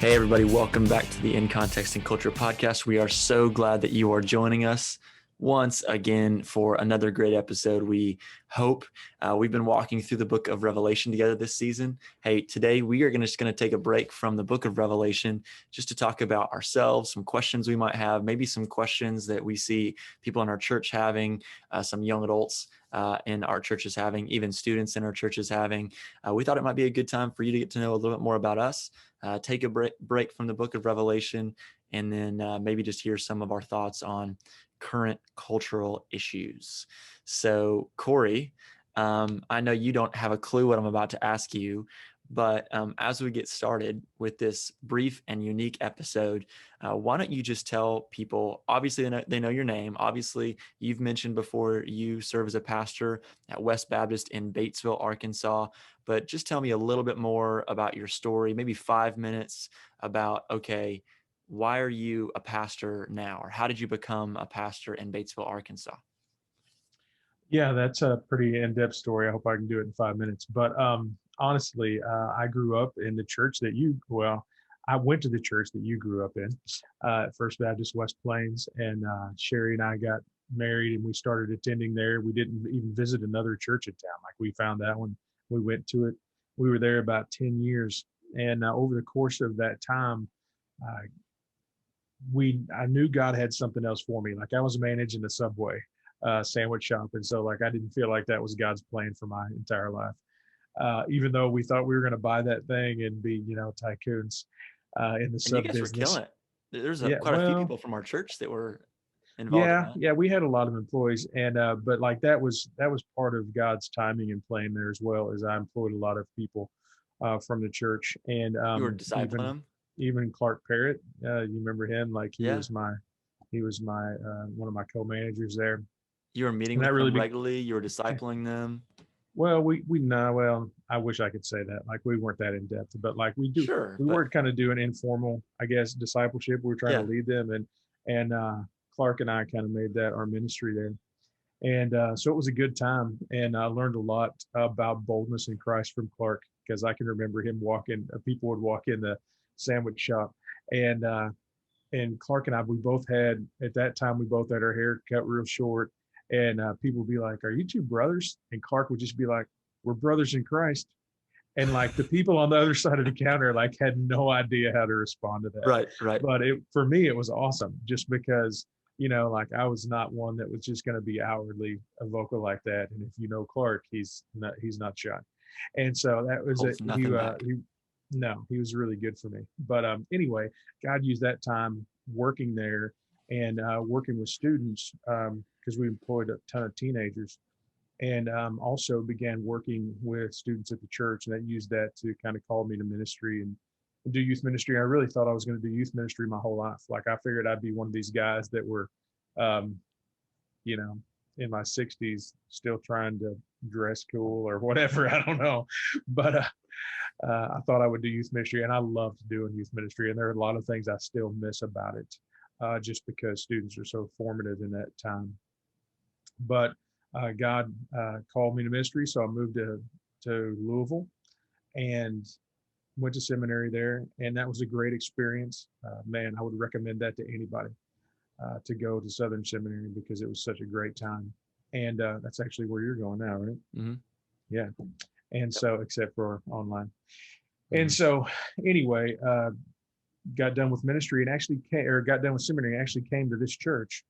Hey, everybody, welcome back to the In Context and Culture podcast. We are so glad that you are joining us once again for another great episode. We hope we've been walking through the book of Revelation together this season. Hey, today we are just going to take a break from the book of Revelation just to talk about ourselves, some questions we might have, maybe some questions that we see people in our church having, some young adults in our churches having, even students in our churches having. We thought it might be a good time for you to get to know a little bit more about us, take a break from the book of Revelation, and then maybe just hear some of our thoughts on current cultural issues. So, Cory, I know you don't have a clue what I'm about to ask you, but as we get started with this brief and unique episode, why don't you just tell people, obviously they know your name. Obviously, you've mentioned before you serve as a pastor at West Baptist in Batesville, Arkansas, but just tell me a little bit more about your story, maybe 5 minutes about, okay, why are you a pastor now? Or how did you become a pastor in Batesville, Arkansas? Yeah, that's a pretty in-depth story. I hope I can do it in 5 minutes. But honestly, I grew up in the church I went to the church that you grew up in, First Baptist West Plains. And Sherry and I got married and we started attending there. We didn't even visit another church in town. Like we found that when we went to it. We were there about 10 years. And over the course of that time, uh, I knew God had something else for me. Like I was managing the Subway sandwich shop, and so like I didn't feel like that was God's plan for my entire life. Even though we thought we were going to buy that thing and be, tycoons in the And you sub guys were business. killing it. There's Yeah, quite a few well, people from our church that were involved in yeah, that. yeah, we had a lot of employees, and but like that was part of God's timing and plan there, as well as I employed a lot of people from the church, and You were discipling even them. even Clark Parrott, you remember him? Like Yeah. he was my one of my co-managers there, You were meeting and that with really them be regularly. You were discipling them. well, we no, well, I wish I could say that. Like we weren't that in depth, but like Sure. we were But kind of doing informal, I guess, discipleship. We were trying to yeah, lead them, and Clark and I kind of made that our ministry there. And so it was a good time. And I learned a lot about boldness in Christ from Clark, because I can remember him people would walk in the sandwich shop. And, uh, and Clark and I, at that time, we both had our hair cut real short. And people would be like, "Are you two brothers?" And Clark would just be like, "We're brothers in Christ." And like the people on the other side of the counter like had no idea how to respond to that. right, right. But for me it was awesome, just because like I was not one that was just going to be outwardly a vocal like that. And if you know Clark, he's not shy. And so that was it. Holds nothing back. He no, he was really good for me. But anyway, God used that time working there and working with students, because we employed a ton of teenagers, and also began working with students at the church, and that used that to kind of call me to ministry and do youth ministry. I really thought I was going to do youth ministry my whole life. Like I figured I'd be one of these guys that were, um, you know, in my 60s, still trying to dress cool or whatever. I don't know, but I thought I would do youth ministry, and I loved doing youth ministry. And there are a lot of things I still miss about it, just because students are so formative in that time. But God called me to ministry, so I moved to Louisville and went to seminary there, and that was a great experience. Man, I would recommend that to anybody, to go to Southern Seminary, because it was such a great time. And that's actually where you're going now, right? Mm-hmm. Yeah. And Yep. so, except for online. And Mm-hmm. so, anyway, got done with ministry and actually got done with seminary, and actually came to this church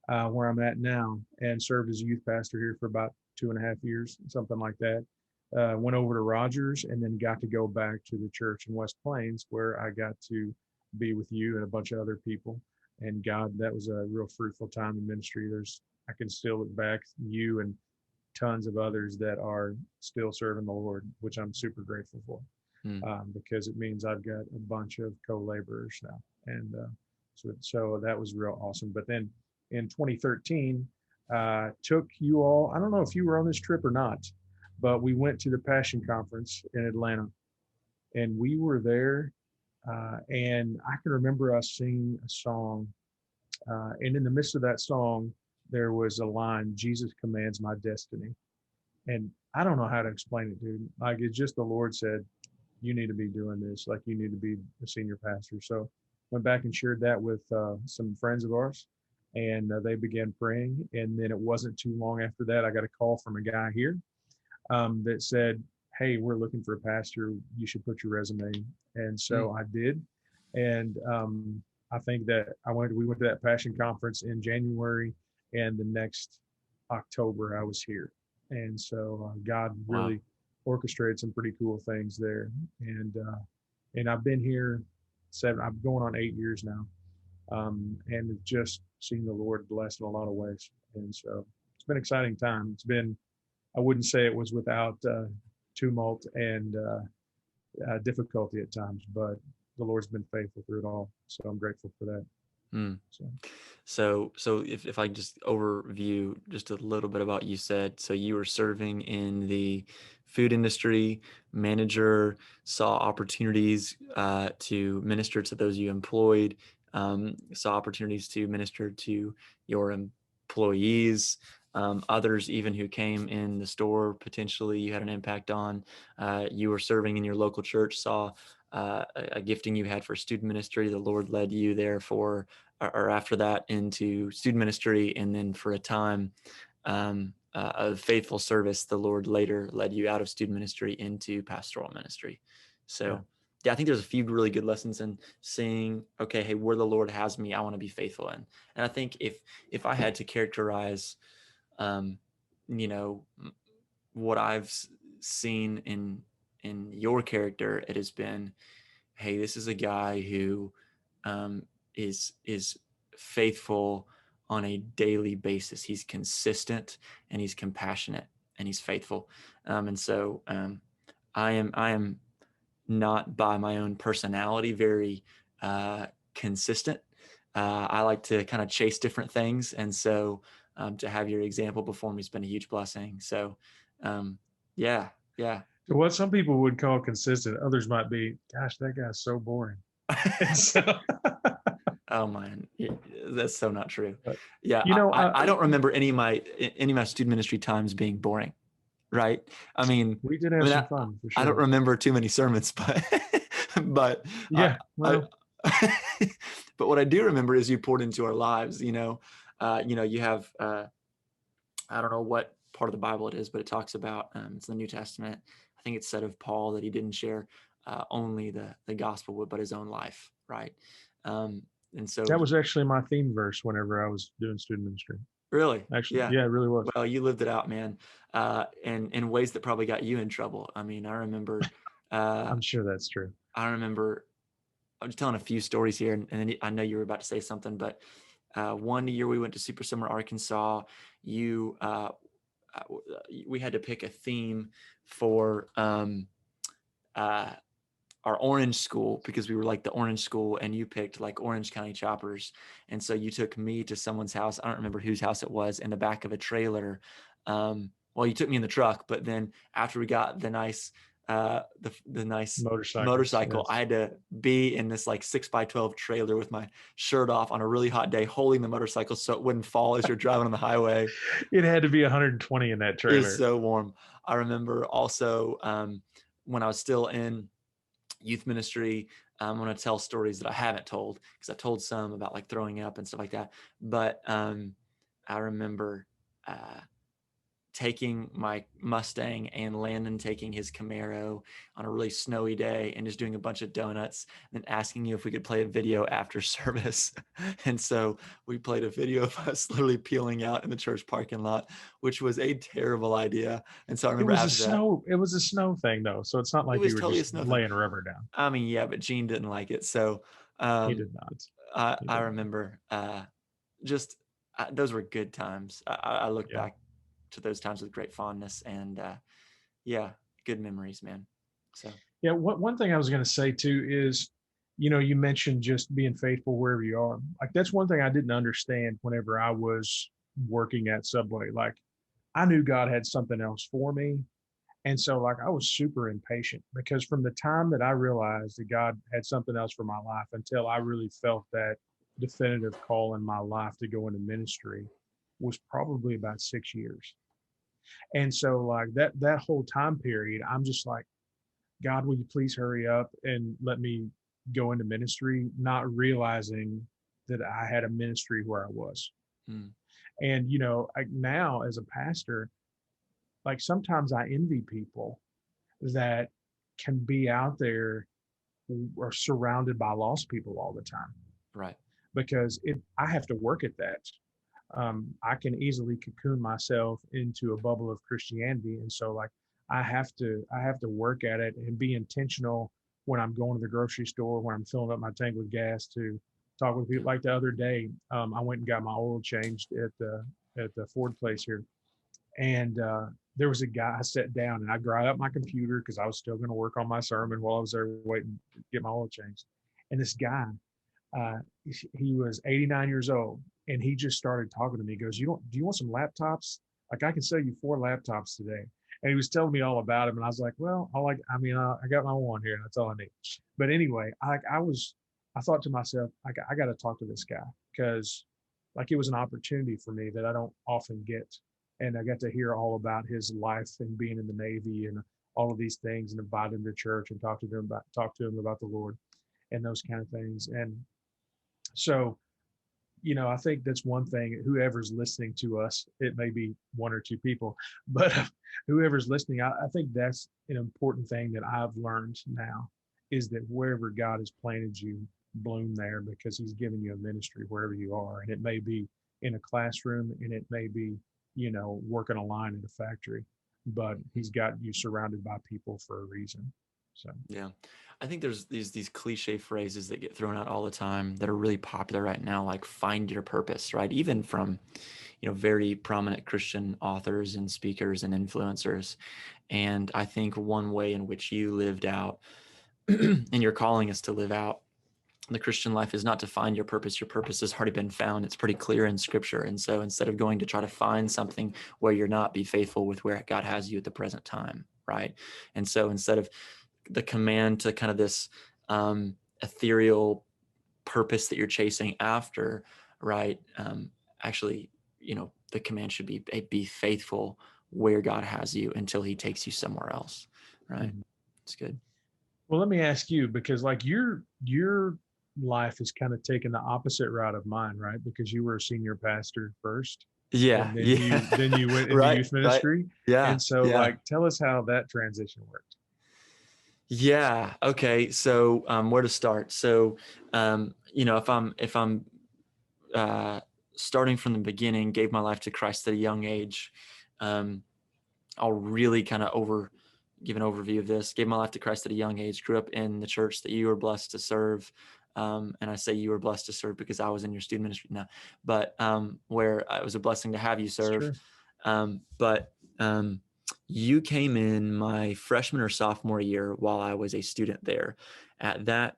where I'm at now, and served as a youth pastor here for about 2.5 years, something like that. Went over to Rogers, and then got to go back to the church in West Plains, where I got to be with you and a bunch of other people. And God, that was a real fruitful time in ministry. I can still look back, you and tons of others that are still serving the Lord, which I'm super grateful for, Mm. because it means I've got a bunch of co-laborers now. And so that was real awesome. But then in 2013, took you all, I don't know if you were on this trip or not, but we went to the Passion Conference in Atlanta, and we were there. And I can remember us singing a song. And in the midst of that song, there was a line, "Jesus commands my destiny." And I don't know how to explain it, dude. Like it's just the Lord said, you need to be doing this. Like, you need to be a senior pastor. So went back and shared that with some friends of ours, and they began praying. And then it wasn't too long after that, I got a call from a guy here that said, "Hey, we're looking for a pastor. You should put your resume." And Mm. so I did. And I think that we went to that passion conference in January, and the next October I was here. And so God Wow. really orchestrated some pretty cool things there. And I've been here I'm going on 8 years now, and have just seen the Lord bless in a lot of ways. And so it's been an exciting time. I wouldn't say it was without tumult and difficulty at times, but the Lord's been faithful through it all. So I'm grateful for that. Mm. So So if I just overview just a little bit about you said, so you were serving in the food industry, manager, saw opportunities to minister to those you employed, saw opportunities to minister to your employees, others even who came in the store, potentially you had an impact on. You were serving in your local church, saw a gifting you had for student ministry. The Lord led you there for or after that into student ministry, and then for a time of faithful service, the Lord later led you out of student ministry into pastoral ministry. yeah, So yeah, I think there's a few really good lessons in seeing, okay, hey, where the Lord has me, I want to be faithful in. And I think if I had to characterize, um, you know, what I've seen in your character, it has been, hey, this is a guy who um, is faithful on a daily basis. He's consistent and he's compassionate and he's faithful. And so I am not by my own personality very consistent. I like to kind of chase different things, and so to have your example before me has been a huge blessing. So um, yeah, yeah. so what some people would call consistent, others might be, gosh, that guy's so boring. And so, Oh man, that's so not true. but, Yeah, you know, I don't remember any of my student ministry times being boring. Right? I mean, we did I have mean, some fun for I don't sure. remember too many sermons, but but Yeah, I well, but what I do remember is you poured into our lives. You have I don't know what part of the Bible it is, but it talks about it's the New Testament. I think it's said of Paul that he didn't share only the gospel, but his own life, right? Um, and so, that was actually my theme verse whenever I was doing student ministry. really, Actually, yeah. yeah, it really was. Well, you lived it out, man, and in ways that probably got you in trouble. I mean, uh, I'm sure that's true. I remember. I'm just telling a few stories here, and then I know you were about to say something, but one year we went to Super Summer, Arkansas. You uh, we had to pick a theme for uh, our orange school because we were like the orange school, and you picked like Orange County Choppers. And so you took me to someone's house. I don't remember whose house it was, in the back of a trailer. Well, you took me in the truck, but then after we got the nice the nice Motorcycles, motorcycle, I yes. had to be in this like 6x12 trailer with my shirt off on a really hot day, holding the motorcycle so it wouldn't fall as you're driving on the highway. It had to be 120 in that It was trailer. so warm. I remember also when I was still in youth ministry, I'm going to tell stories that I haven't told, because I told some about like throwing up and stuff like that. But I remember uh, taking my Mustang and Landon taking his Camaro on a really snowy day and just doing a bunch of donuts, and then asking you if we could play a video after service. And so we played a video of us literally peeling out in the church parking lot, which was a terrible idea. And so I remember after that, It was a snow thing though. So it's not it like was you were totally a just snow thing. laying rubber down. I mean, yeah, but Gene didn't like it. So He um, did not. He I did not. remember just those were good times. I look Yeah. back to those times with great fondness, and yeah, good memories, man. So Yeah. One thing I was going to say too is, you mentioned just being faithful wherever you are. Like, that's one thing I didn't understand whenever I was working at Subway. Like, I knew God had something else for me. And so, like, I was super impatient because from the time that I realized that God had something else for my life until I really felt that definitive call in my life to go into ministry was probably about 6 years. And so, like, that whole time period, I'm just like, God, will you please hurry up and let me go into ministry, not realizing that I had a ministry where I was. Mm, And, now as a pastor, like sometimes I envy people that can be out there or surrounded by lost people all the time right. because I have to work at that. I can easily cocoon myself into a bubble of Christianity, and so like I have to work at it and be intentional when I'm going to the grocery store, when I'm filling up my tank with gas to talk with people. Yeah. Like the other day, I went and got my oil changed at the Ford place here, and there was a guy. I sat down and I grabbed up my computer because I was still going to work on my sermon while I was there waiting to get my oil changed. And this guy, uh, he was 89 years old, and he just started talking to me. He goes, Do you want some laptops? Like I can sell you 4 laptops today." And he was telling me all about him, and I was like, "Well, I got my one here, and that's all I need." But anyway, I thought to myself, I got to talk to this guy because, like, it was an opportunity for me that I don't often get, and I got to hear all about his life and being in the Navy and all of these things, and invite him to church and talk to him about the Lord and those kind of things. And so, I think that's one thing. Whoever's listening to us, it may be one or two people, but whoever's listening, I think that's an important thing that I've learned now is that wherever God has planted you, bloom there because He's given you a ministry wherever you are. And it may be in a classroom and it may be, working a line in a factory, but He's got you surrounded by people for a reason. So, Yeah. I think there's these cliche phrases that get thrown out all the time that are really popular right now, like find your purpose, right? Even from, very prominent Christian authors and speakers and influencers. And I think one way in which you lived out and you're calling us to live out the Christian life is not to find your purpose. Your purpose has already been found. It's pretty clear in scripture. And so instead of going to try to find something where you're not, be faithful with where God has you at the present time. Right. And so instead of the command to kind of this ethereal purpose that you're chasing after, right? Actually, the command should be faithful where God has you until He takes you somewhere else, right? mhm. It's good. Well, let me ask you because like your life is kind of taken the opposite route of mine, right? Because you were a senior pastor first, Yeah, and then yeah, you went into right, youth right, ministry. yeah, And so yeah. like tell us how that transition worked. Yeah. Okay. So where to start? So if I'm uh, starting from the beginning, gave my life to Christ at a young age. Um, I'll really kind of give an overview of this. Gave my life to Christ at a young age. Grew up in the church that you were blessed to serve. And I say you were blessed to serve because I was in your student ministry now, but where it was a blessing to have you serve. Sure. But you came in my freshman or sophomore year while I was a student there. At that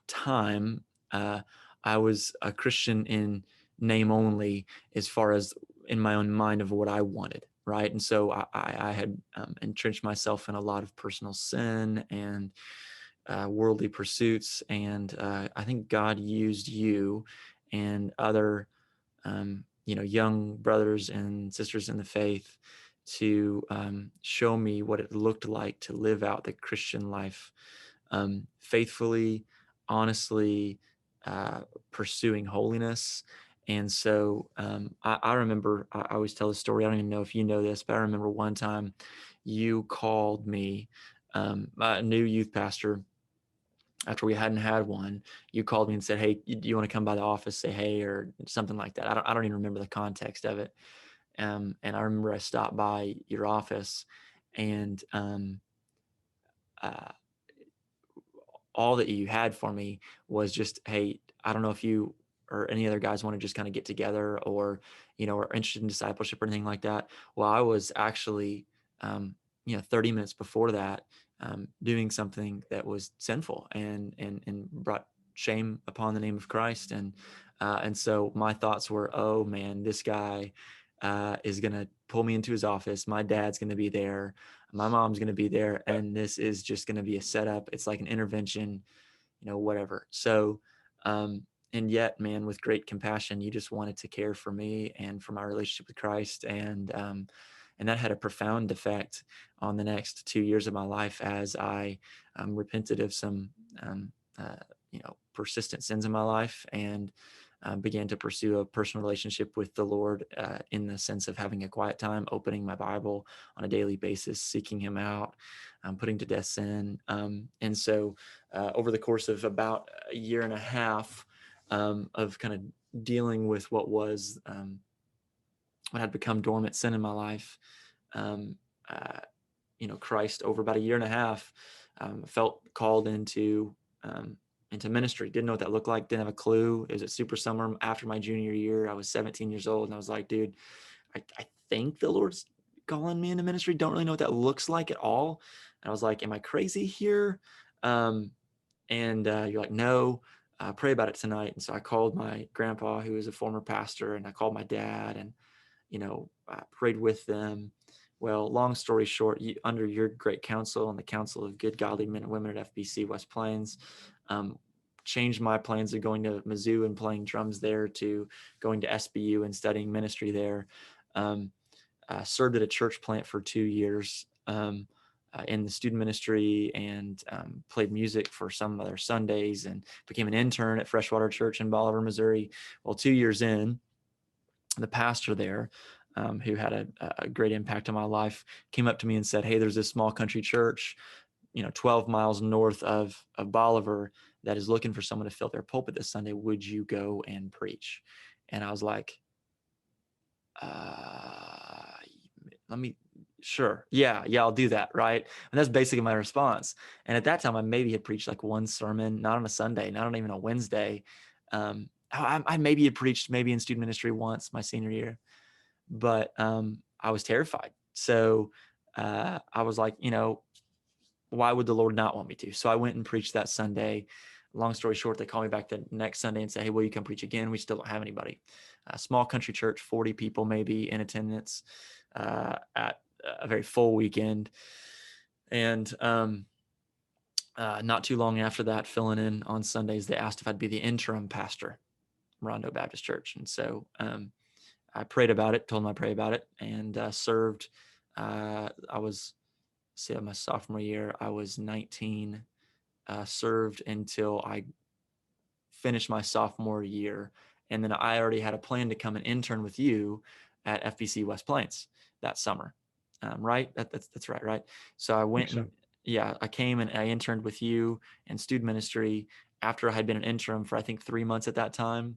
time, I was a Christian in name only, as far as in my own mind of what I wanted, right? And so I had entrenched myself in a lot of personal sin and worldly pursuits, and I think God used you and other young brothers and sisters in the faith to show me what it looked like to live out the Christian life faithfully, honestly, pursuing holiness. And so I remember, I always tell the story. I don't even know if you know this, but I remember one time you called me, a new youth pastor, after we hadn't had one. You called me and said, "Hey, do you want to come by the office, say hey," or something like that. I don't even remember the context of it. And I remember I stopped by your office, and uh, all that you had for me was just, "Hey, I don't know if you or any other guys want to just kind of get together, or, are interested in discipleship or anything like that." Well, I was actually, 30 minutes before that, doing something that was sinful and brought shame upon the name of Christ. And so my thoughts were, oh man, this guy, is going to pull me into his office. My dad's going to be there. My mom's going to be there, and this is just going to be a setup. It's like an intervention, whatever. So, and yet, man, with great compassion, you just wanted to care for me and for my relationship with Christ. And that had a profound effect on the next 2 years of my life as I repented of some, persistent sins in my life, and began to pursue a personal relationship with the Lord, in the sense of having a quiet time, opening my Bible on a daily basis, seeking Him out, putting to death sin. And so over the course of about a year and a half of kind of dealing with what had become dormant sin in my life, um, uh, Christ, over about a year and a half, felt called into ministry. Didn't know what that looked like. Didn't have a clue. It was at Super Summer after my junior year. I was 17 years old, and I was like, dude, I think the Lord's calling me into ministry. Don't really know what that looks like at all. And I was like, am I crazy here? And you're like, no, pray about it tonight. And so I called my grandpa, who was a former pastor, and I called my dad, and prayed with them. Well, long story short, under your great counsel and the counsel of good, godly men and women at FBC West Plains, changed my plans of going to Mizzou and playing drums there to going to SBU and studying ministry there. Served at a church plant for 2 years in the student ministry, and played music for some other Sundays, and became an intern at Freshwater Church in Bolivar, Missouri. Well, 2 years in, the pastor there, who had a great impact on my life, came up to me and said, hey, there's this small country church, 12 miles north of Bolivar, that is looking for someone to fill their pulpit this Sunday. Would you go and preach? And I was like, sure. Yeah, I'll do that. Right. And that's basically my response. And at that time, I maybe had preached like one sermon, not on a Sunday, not on even a Wednesday. I maybe had preached maybe in student ministry once my senior year, but I was terrified. So I was like, why would the Lord not want me to? So I went and preached that Sunday. Long story short, they called me back the next Sunday and said, hey, will you come preach again? We still don't have anybody. A small country church, 40 people maybe in attendance at a very full weekend. And not too long after that, filling in on Sundays, they asked if I'd be the interim pastor, Rondo Baptist Church. And so I prayed about it, told them I pray about it, and served. I was, my sophomore year, I was 19, served until I finished my sophomore year. And then I already had a plan to come and intern with you at FBC West Plains that summer. Right? That's right. Right. So I went and I came and I interned with you in student ministry after I had been an interim for, I think, 3 months at that time.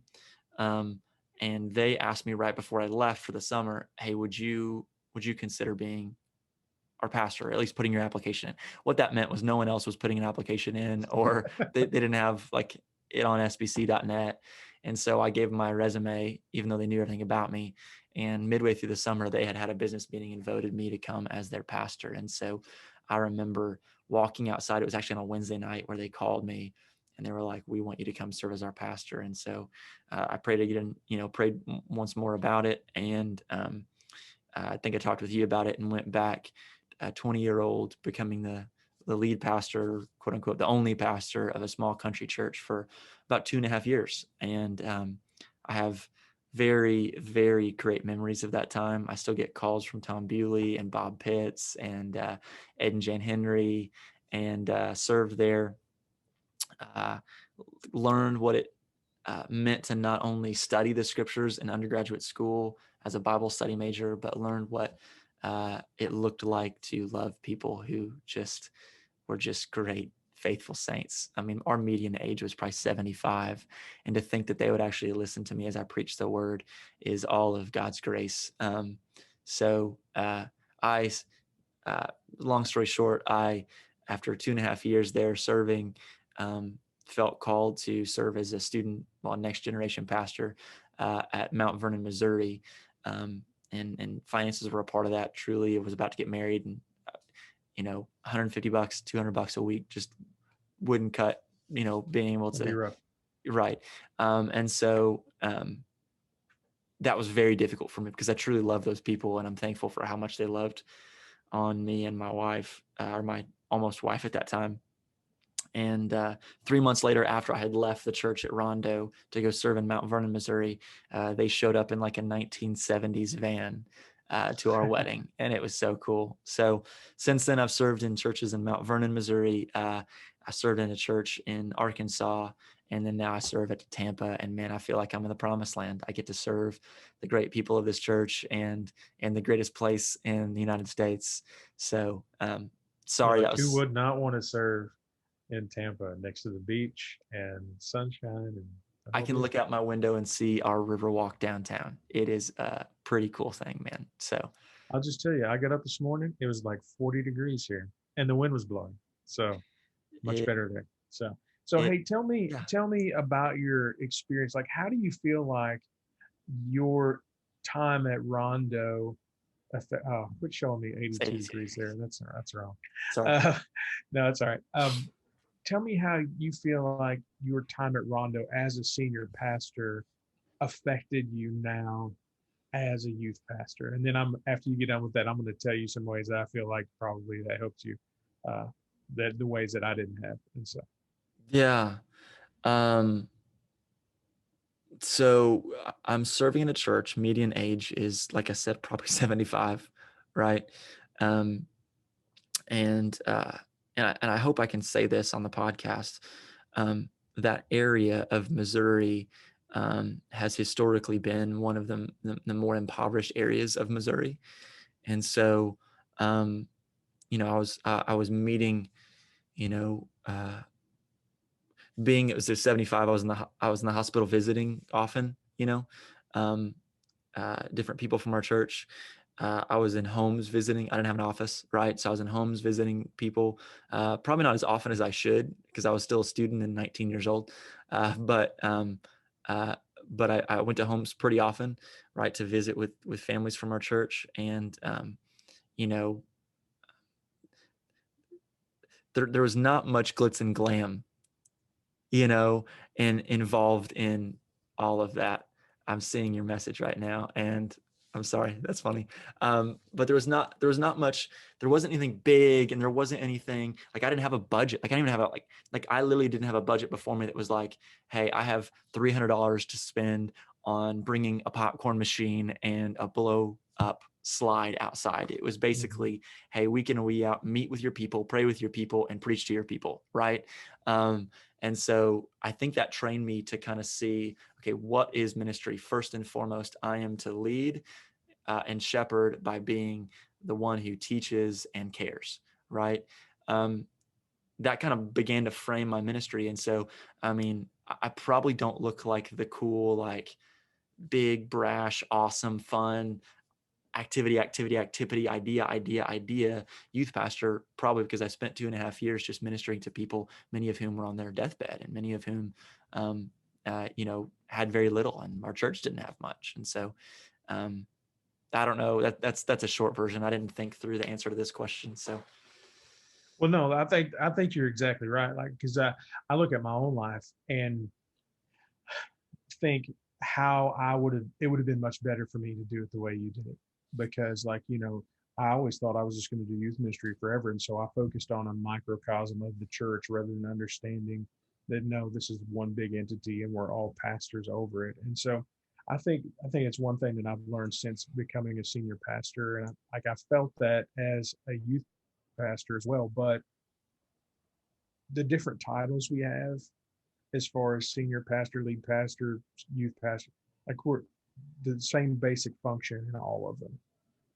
And they asked me right before I left for the summer, hey, would you consider being our pastor, or at least putting your application in? What that meant was no one else was putting an application in, or they didn't have like it on sbc.net. And so I gave them my resume, even though they knew everything about me. And midway through the summer, they had a business meeting and voted me to come as their pastor. And so I remember walking outside. It was actually on a Wednesday night where they called me and they were like, we want you to come serve as our pastor. And so I prayed again, prayed once more about it. And I think I talked with you about it and went back, a 20-year-old, becoming the lead pastor, quote unquote, the only pastor of a small country church for about 2.5 years. And I have very, very great memories of that time. I still get calls from Tom Bewley and Bob Pitts and Ed and Jan Henry, and served there. Learned what it meant to not only study the scriptures in undergraduate school as a Bible study major, but learned what it looked like to love people who were just great, faithful saints. I mean, our median age was probably 75. And to think that they would actually listen to me as I preach the word is all of God's grace. Long story short, after 2.5 years there serving, felt called to serve as a next generation pastor at Mount Vernon, Missouri. And finances were a part of that. Truly, it was about to get married, and $150, $200 a week just wouldn't cut, being able to. Be rough. Right. And so that was very difficult for me because I truly love those people, and I'm thankful for how much they loved on me and my wife, or my almost wife at that time. And 3 months later, after I had left the church at Rondo to go serve in Mount Vernon, Missouri, they showed up in like a 1970s van to our wedding, and it was so cool. So since then, I've served in churches in Mount Vernon, Missouri. I served in a church in Arkansas, and then now I serve at Tampa. And man, I feel like I'm in the promised land. I get to serve the great people of this church and the greatest place in the United States. So Well, sorry, that like who was. would not want to serve in Tampa next to the beach and sunshine and the I whole can deal? look out my window and see our river walk downtown. It is a pretty cool thing, man. So I'll just tell you, I got up this morning, it was like 40 degrees here and the wind was blowing. So much it better there. So it hey, yeah. tell me about your experience. Like, how do you feel like your time at Rondo? Quit showing me It's 82 82 degrees there. degrees. That's wrong. Sorry. Uh, no, it's all right. Tell me how you feel like your time at Rondo as a senior pastor affected you now as a youth pastor. And then after you get done with that, I'm going to tell you some ways that I feel like probably that helped you, uh, that the ways that I didn't have. And so, Yeah. Um, so I'm serving in a church. Median age is, like I said, probably 75, right? Um, and I hope I can say this on the podcast. That area of Missouri has historically been one of the more impoverished areas of Missouri, and so I was meeting, you know, being it was a 75, I was in the hospital visiting often, um, different people from our church. I was in homes visiting. I didn't have an office, right? So I was in homes visiting people, probably not as often as I should because I was still a student and 19 years old. Uh, but um, uh, I went to homes pretty often, right, to visit with families from our church. And you know, there was not much glitz and glam, and involved in all of that. I'm seeing your message right now, and I'm sorry, that's funny. But there was not much, there wasn't anything big, and there wasn't anything like I didn't have a budget. Like I didn't even have like I literally didn't have a budget before me that was like, hey, I have $300 to spend on bringing a popcorn machine and a blow up slide outside. It was mhm. basically, hey, week in and week out, meet with your people, pray with your people, and preach to your people, right? Um, and so I think that trained me to kind of see, okay, what is ministry? First and foremost, I am to lead and shepherd by being the one who teaches and cares, right? Um, that kind of began to frame my ministry. And so, I mean, I probably don't look like the cool, like big, brash, awesome, fun idea youth pastor, probably because I spent 2.5 years just ministering to people, many of whom were on their deathbed and many of whom had very little, and our church didn't have much. And so um, I don't know, that's a short version. I didn't think through the answer to this question, so. Well, no, I think you're exactly right. Like, because I look at my own life and think how it would have been much better for me to do it the way you did it. Because, like, I always thought I was just going to do youth ministry forever. And so I focused on a microcosm of the church rather than understanding that no, this is one big entity and we're all pastors over it. And so I think it's one thing that I've learned since becoming a senior pastor. And I felt that as a youth pastor as well. But the different titles we have as far as senior pastor, lead pastor, youth pastor, like we're the same basic function in all of them.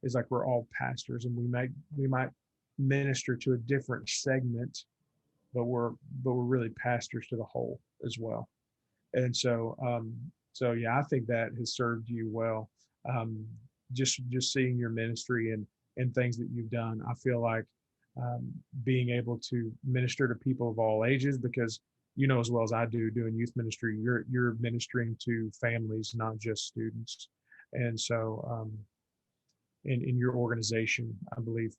Is like we're all pastors, and we might minister to a different segment, but we're really pastors to the whole as well. And so yeah, I think that has served you well. Um, just seeing your ministry and things that you've done, I feel like um, being able to minister to people of all ages, because as well as I do doing youth ministry, you're ministering to families, not just students. And so in your organization, I believe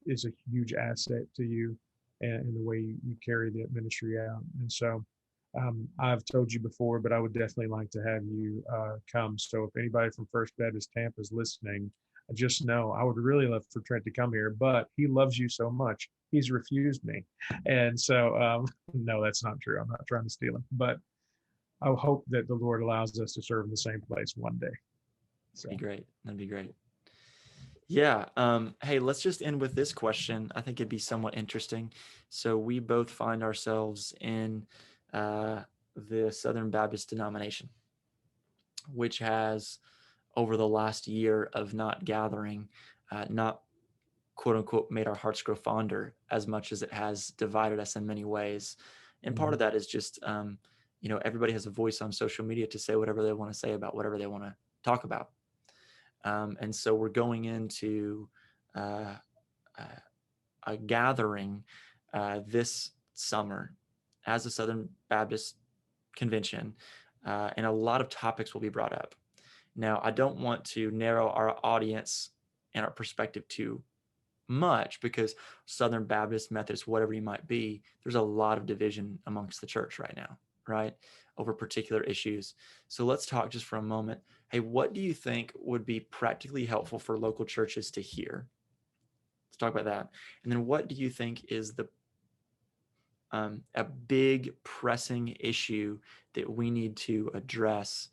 is a huge asset to you and the way you carry the ministry out. And so I've told you before, but I would definitely like to have you come. So if anybody from First Baptist Tampa is listening, just know I would really love for Trent to come here, but he loves you so much. He's refused me. And so, no, that's not true. I'm not trying to steal him, but I hope that the Lord allows us to serve in the same place one day. Be So, great. That'd be great. Yeah. Hey, let's just end with this question. I think it'd be somewhat interesting. So we both find ourselves in uh, the Southern Baptist denomination, which has, over the last year of not gathering, not quote unquote made our hearts grow fonder as much as it has divided us in many ways. And part Mhm. of that is just, everybody has a voice on social media to say whatever they want to say about whatever they want to talk about. And so we're going into uh, uh, a gathering this summer as a Southern Baptist convention, and a lot of topics will be brought up. Now, I don't want to narrow our audience and our perspective too much, because Southern Baptist, Methodist, whatever you might be, there's a lot of division amongst the church right now, right? Over particular issues. So let's talk just for a moment. Hey, what do you think would be practically helpful for local churches to hear? Let's talk about that. And then what do you think is the a big pressing issue that we need to address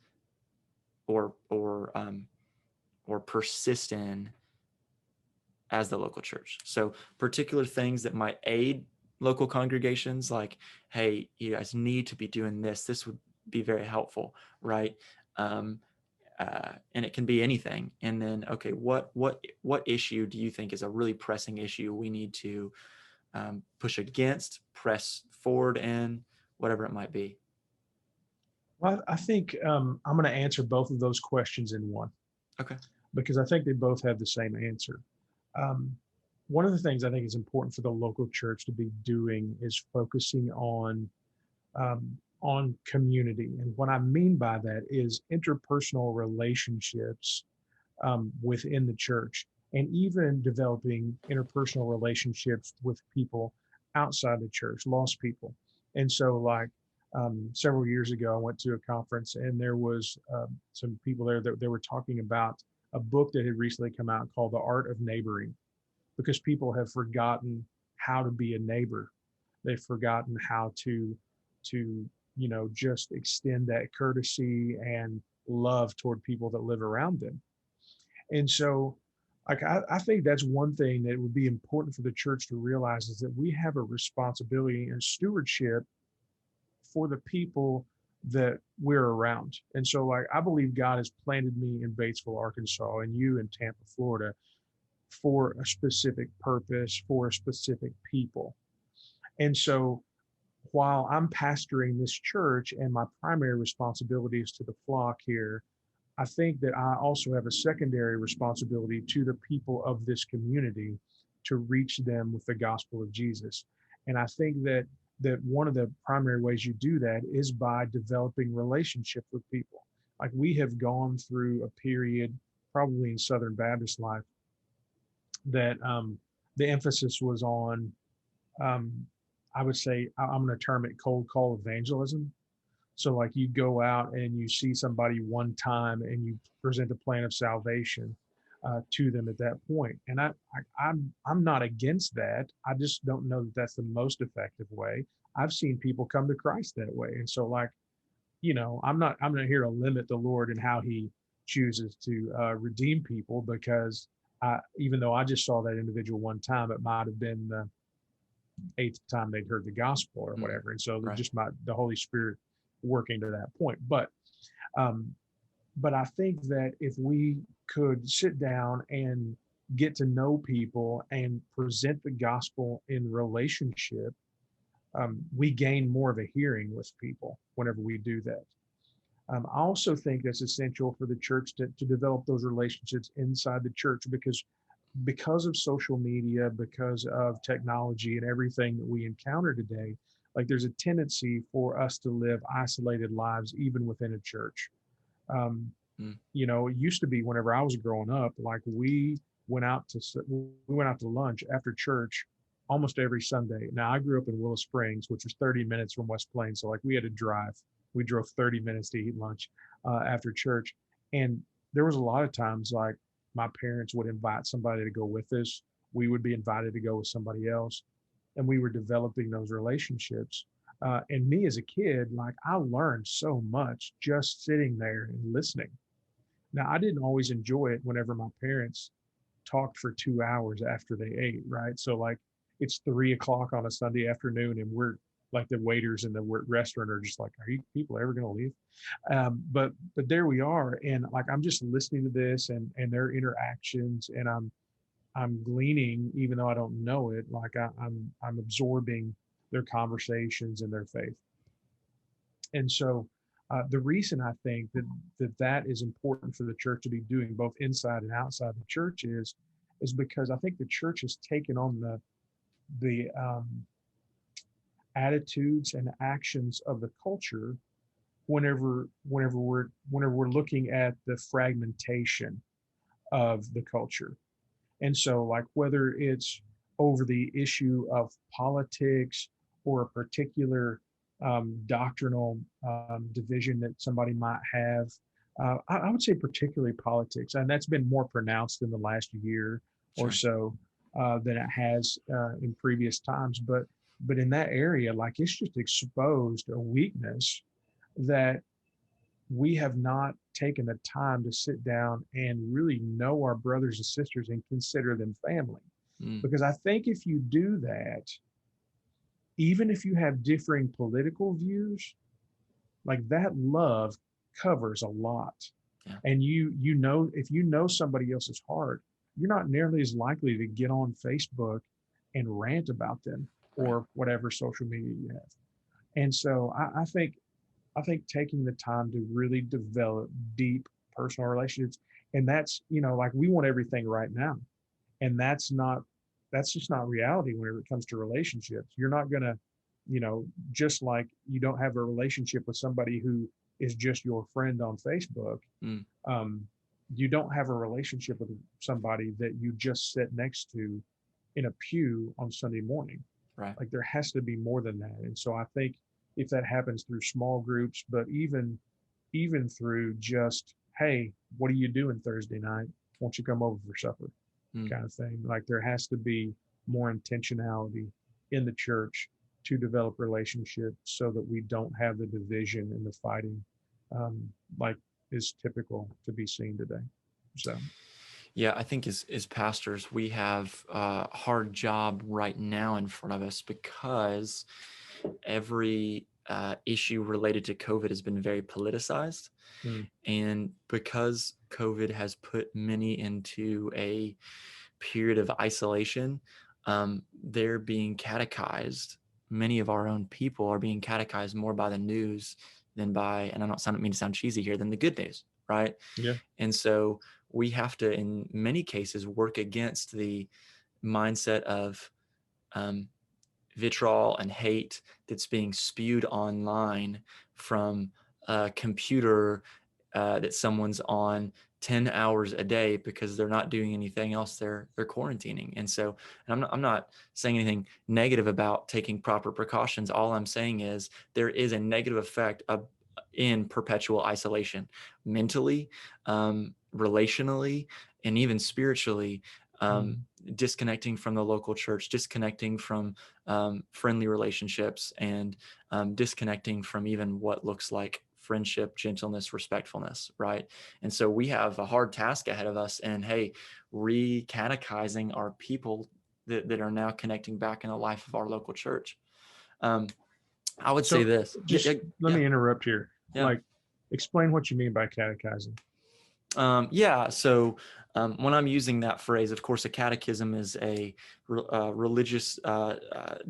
or or persist in as the local church? So particular things that might aid local congregations, like, hey, you guys need to be doing this. This would be very helpful, right? Um, and it can be anything. And then, okay, what issue do you think is a really pressing issue we need to push against, press forward in, whatever it might be? Well, I think I'm going to answer both of those questions in one Okay. because I think they both have the same answer. Um, one of the things I think is important for the local church to be doing is focusing on community, and what I mean by that is interpersonal relationships within the church, and even developing interpersonal relationships with people outside the church, lost people. And so, like several years ago, I went to a conference, and there was some people there that they were talking about a book that had recently come out called The Art of Neighboring, because people have forgotten how to be a neighbor. They've forgotten how to just extend that courtesy and love toward people that live around them. And so, like, I think that's one thing that would be important for the church to realize, is that we have a responsibility and stewardship for the people that we're around. And so, like, I believe God has planted me in Batesville, Arkansas, and you in Tampa, Florida, for a specific purpose, for a specific people. And so, while I'm pastoring this church and my primary responsibility is to the flock here, I think that I also have a secondary responsibility to the people of this community to reach them with the gospel of Jesus. And I think that one of the primary ways you do that is by developing relationships with people. Like, we have gone through a period, probably in Southern Baptist life, that the emphasis was on, um, I would say, I'm going to term it cold call evangelism. So, like, you go out and you see somebody one time and you present a plan of salvation to them at that point. And I'm not against that. I just don't know that that's the most effective way. I've seen people come to Christ that way. And so, like, I'm not here to limit the Lord and how He chooses to redeem people, because even though I just saw that individual one time, it might have been the eighth time they'd heard the gospel or Mm, whatever. And so, right. just the Holy Spirit working to that point. Um, but I think that if we could sit down and get to know people and present the gospel in relationship, we gain more of a hearing with people whenever we do that. I also think that's essential for the church to develop those relationships inside the church, because of social media, because of technology and everything that we encounter today. Like, there's a tendency for us to live isolated lives even within a church. Um, Mm, it used to be, whenever I was growing up, like, we went out to lunch after church almost every Sunday. Now, I grew up in Willow Springs, which was 30 minutes from West Plains, so, like, we had to drive. We drove 30 minutes to eat lunch after church, and there was a lot of times, like, my parents would invite somebody to go with us. We would be invited to go with somebody else, and we were developing those relationships. And me as a kid, like, I learned so much just sitting there and listening. Now, I didn't always enjoy it whenever my parents talked for 2 hours after they ate, right? So like it's 3 o'clock on a Sunday afternoon, and we're like the waiters in the restaurant are just like, are you people ever going to leave? But there we are, and like I'm just listening to this and their interactions, and I'm gleaning, even though I don't know it. Like I'm absorbing their conversations and their faith. And so the reason I think that is important for the church to be doing both inside and outside the church is because I think the church has taken on the attitudes and actions of the culture whenever we're looking at the fragmentation of the culture. And so, like, whether it's over the issue of politics or a particular doctrinal division that somebody might have, I would say particularly politics, and that's been more pronounced in the last year or Sure. so than it has in previous times. But in that area, like, it's just exposed a weakness that we have not taken the time to sit down and really know our brothers and sisters and consider them family. Mm, Because I think if you do that, even if you have differing political views, like that love covers a lot. yeah. And you know, if you know somebody else's heart, you're not nearly as likely to get on Facebook and rant about them Right. or whatever social media you have. And so I think taking the time to really develop deep personal relationships, and that's, like, we want everything right now, and that's just not reality whenever it comes to relationships. You're not gonna, just like you don't have a relationship with somebody who is just your friend on Facebook. Mm, um, you don't have a relationship with somebody that you just sit next to in a pew on Sunday morning. right. Like, there has to be more than that. And so I think if that happens through small groups, but even through just, hey, what are you doing Thursday night? Won't you come over for supper? Mm. Kind of thing. Like, there has to be more intentionality in the church to develop relationships so that we don't have the division and the fighting, like is typical to be seen today. So Yeah, I think as pastors, we have a hard job right now in front of us because every issue related to COVID has been very politicized. mm, And because COVID has put many into a period of isolation, they're being catechized. Many of our own people are being catechized more by the news than by, and I don't mean to sound cheesy here, than the good news, right? yeah. And so we have to, in many cases, work against the mindset of um, vitriol and hate that's being spewed online from a computer that someone's on 10 hours a day because they're not doing anything else. They're quarantining. And so, and I'm not saying anything negative about taking proper precautions. All I'm saying is there is a negative effect in perpetual isolation, mentally, relationally, and even spiritually. Mm. Disconnecting from the local church, disconnecting from friendly relationships, and disconnecting from even what looks like friendship, gentleness, respectfulness, right? And so we have a hard task ahead of us. And hey, re-catechizing our people that are now connecting back in the life of our local church. Um, I would say So this. Yeah, yeah, just let yeah, me interrupt here. yeah. Like, explain what you mean by catechizing. Yeah. So when I'm using that phrase, of course, a catechism is a religious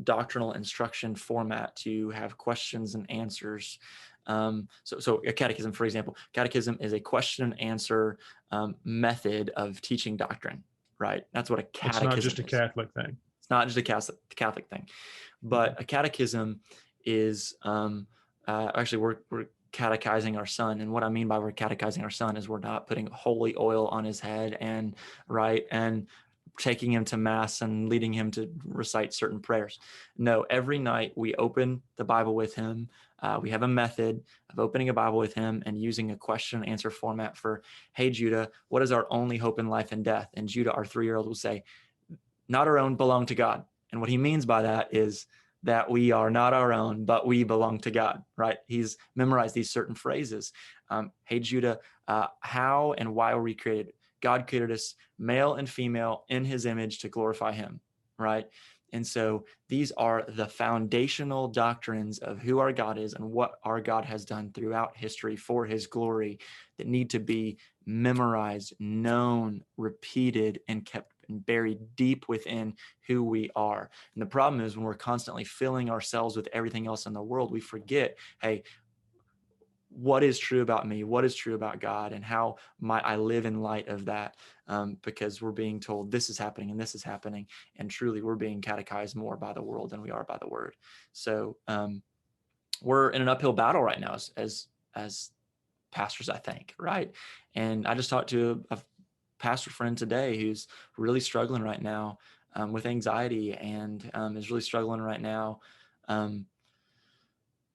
doctrinal instruction format to have questions and answers. So a catechism, for example, catechism is a question and answer method of teaching doctrine, right? That's what a It's not catechism just a is. Catholic thing. It's not just a Catholic thing, Okay. but a catechism is actually we're catechizing our son. And what I mean by we're catechizing our son is we're not putting holy oil on his head and taking him to mass and leading him to recite certain prayers. No, every night we open the Bible with him. We have a method of opening a Bible with him and using a question and answer format for, hey, Judah, what is our only hope in life and death? And Judah, our 3-year-old, will say, not our own, belong to God. And what he means by that is that we are not our own, but we belong to God, right? He's memorized these certain phrases. Hey, Judah, how and why were we created? God created us male and female in his image to glorify him, right? And so these are the foundational doctrines of who our God is and what our God has done throughout history for his glory that need to be memorized, known, repeated, and kept and buried deep within who we are. And the problem is when we're constantly filling ourselves with everything else in the world, we forget, hey, what is true about me, what is true about God, and how might I live in light of that, because we're being told this is happening and this is happening, and truly we're being catechized more by the world than we are by the word. So we're in an uphill battle right now as pastors, I think, right? And I just talked to a pastor friend today who's really struggling right now with anxiety, and is really struggling right now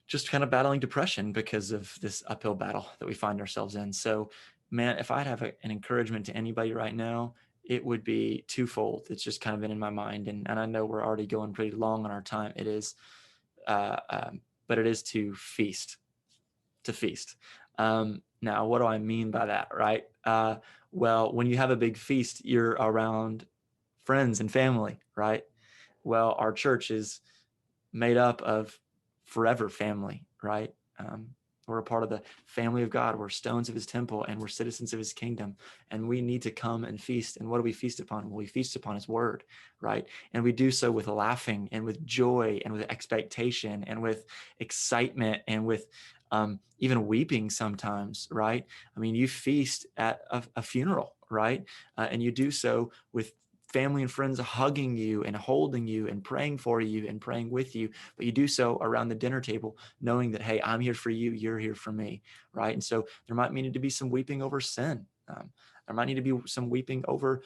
just kind of battling depression because of this uphill battle that we find ourselves in. So, man, if I'd have an encouragement to anybody right now, it would be twofold. It's just kind of been in my mind, and I know we're already going pretty long on our time. It is, uh, but it is to feast. Now, what do I mean by that, right? Well, when you have a big feast, you're around friends and family, right? Well, our church is made up of forever family, right? We're a part of the family of God. We're stones of his temple and we're citizens of his kingdom. And we need to come and feast. And what do we feast upon? Well, we feast upon his word, right? And we do so with laughing and with joy and with expectation and with excitement and with even weeping sometimes, right? I mean, you feast at a funeral, right? And you do so with family and friends hugging you and holding you and praying for you and praying with you, but you do so around the dinner table knowing that, hey, I'm here for you, you're here for me, right? And so there might need to be some weeping over sin. There might need to be some weeping over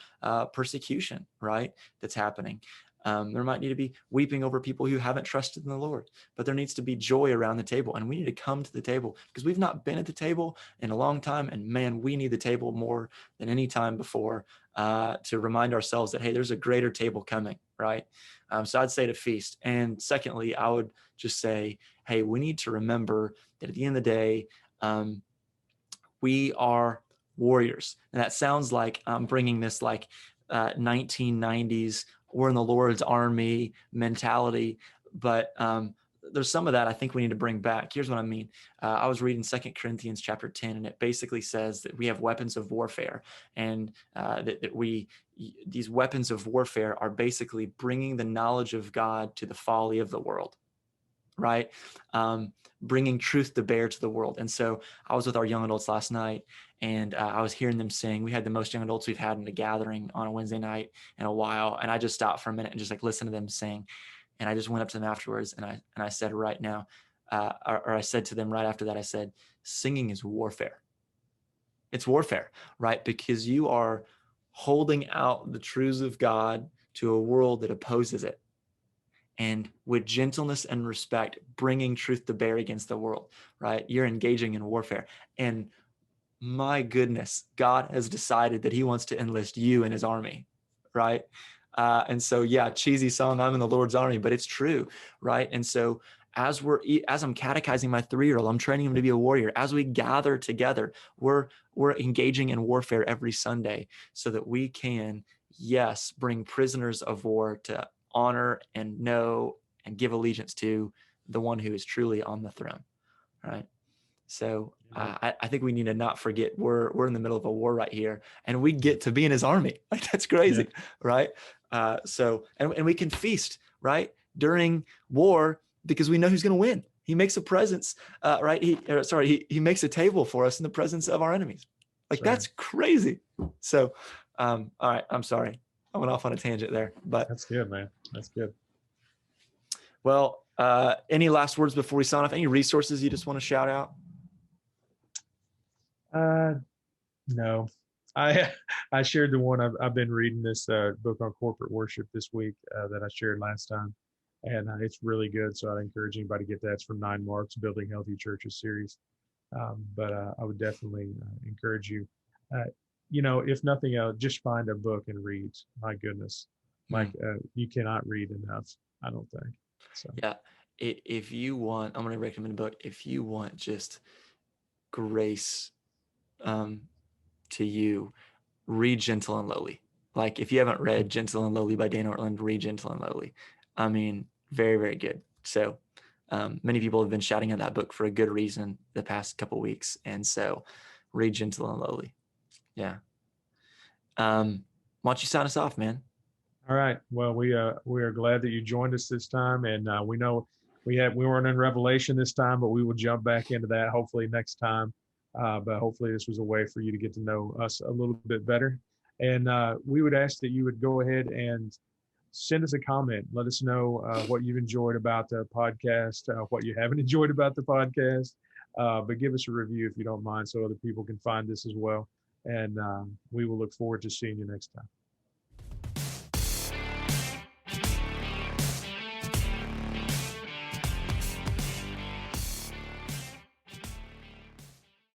persecution, right? That's happening. There might need to be weeping over people who haven't trusted in the Lord, but there needs to be joy around the table, and we need to come to the table because we've not been at the table in a long time, and man, we need the table more than any time before, to remind ourselves that, hey, there's a greater table coming, right? So I'd say to feast. And secondly, I would just say, hey, we need to remember that at the end of the day, we are warriors. And that sounds like I'm bringing this like 1990s, we're in the Lord's army mentality. But there's some of that I think we need to bring back. Here's what I mean. I was reading 2 Corinthians chapter 10, and it basically says that we have weapons of warfare, and these weapons of warfare are basically bringing the knowledge of God to the folly of the world, right? Bringing truth to bear to the world. And so I was with our young adults last night, and I was hearing them sing. We had the most young adults we've had in a gathering on a Wednesday night in a while. And I just stopped for a minute and just like listened to them sing. And I just went up to them afterwards, and I said, right now, or I said to them right after that, I said, singing is warfare. It's warfare, right? Because you are holding out the truths of God to a world that opposes it, and with gentleness and respect, bringing truth to bear against the world, right? You're engaging in warfare. And my goodness, God has decided that he wants to enlist you in his army, right? And so, yeah, cheesy song, I'm in the Lord's army, but it's true, right? And so as I'm catechizing my 3-year-old, I'm training him to be a warrior. As we gather together, we're engaging in warfare every Sunday so that we can, yes, bring prisoners of war to honor and know and give allegiance to the one who is truly on the throne, right? So I think we need to not forget we're in the middle of a war right here, and we get to be in his army. Like that's crazy, yeah. Right? And we can feast right during war because we know who's going to win. He makes a presence, right? He makes a table for us in the presence of our enemies. Like that's crazy. So, all right, I'm sorry, I went off on a tangent there, but that's good, man. That's good. Well, any last words before we sign off? Any resources you just want to shout out? No, I shared the one I've been reading this book on corporate worship this week that I shared last time, and it's really good. So I'd encourage anybody to get that. It's from 9 Marks, Building Healthy Churches series. But I would definitely encourage you. If nothing else, just find a book and read. My goodness, Mike, you cannot read enough. I don't think. So yeah, if you want, I'm going to recommend a book. If you want just grace to you, read Gentle and Lowly. Like if you haven't read Gentle and Lowly by Dan Ortland, read Gentle and Lowly. I mean, very, very good. So many people have been shouting at that book for a good reason the past couple weeks. And so read Gentle and Lowly. Yeah. Why don't you sign us off, man? All right. Well, we are glad that you joined us this time, and we know we weren't in Revelation this time, but we will jump back into that hopefully next time. But hopefully this was a way for you to get to know us a little bit better. And we would ask that you would go ahead and send us a comment. Let us know what you've enjoyed about the podcast, what you haven't enjoyed about the podcast. But give us a review if you don't mind, so other people can find this as well. And we will look forward to seeing you next time.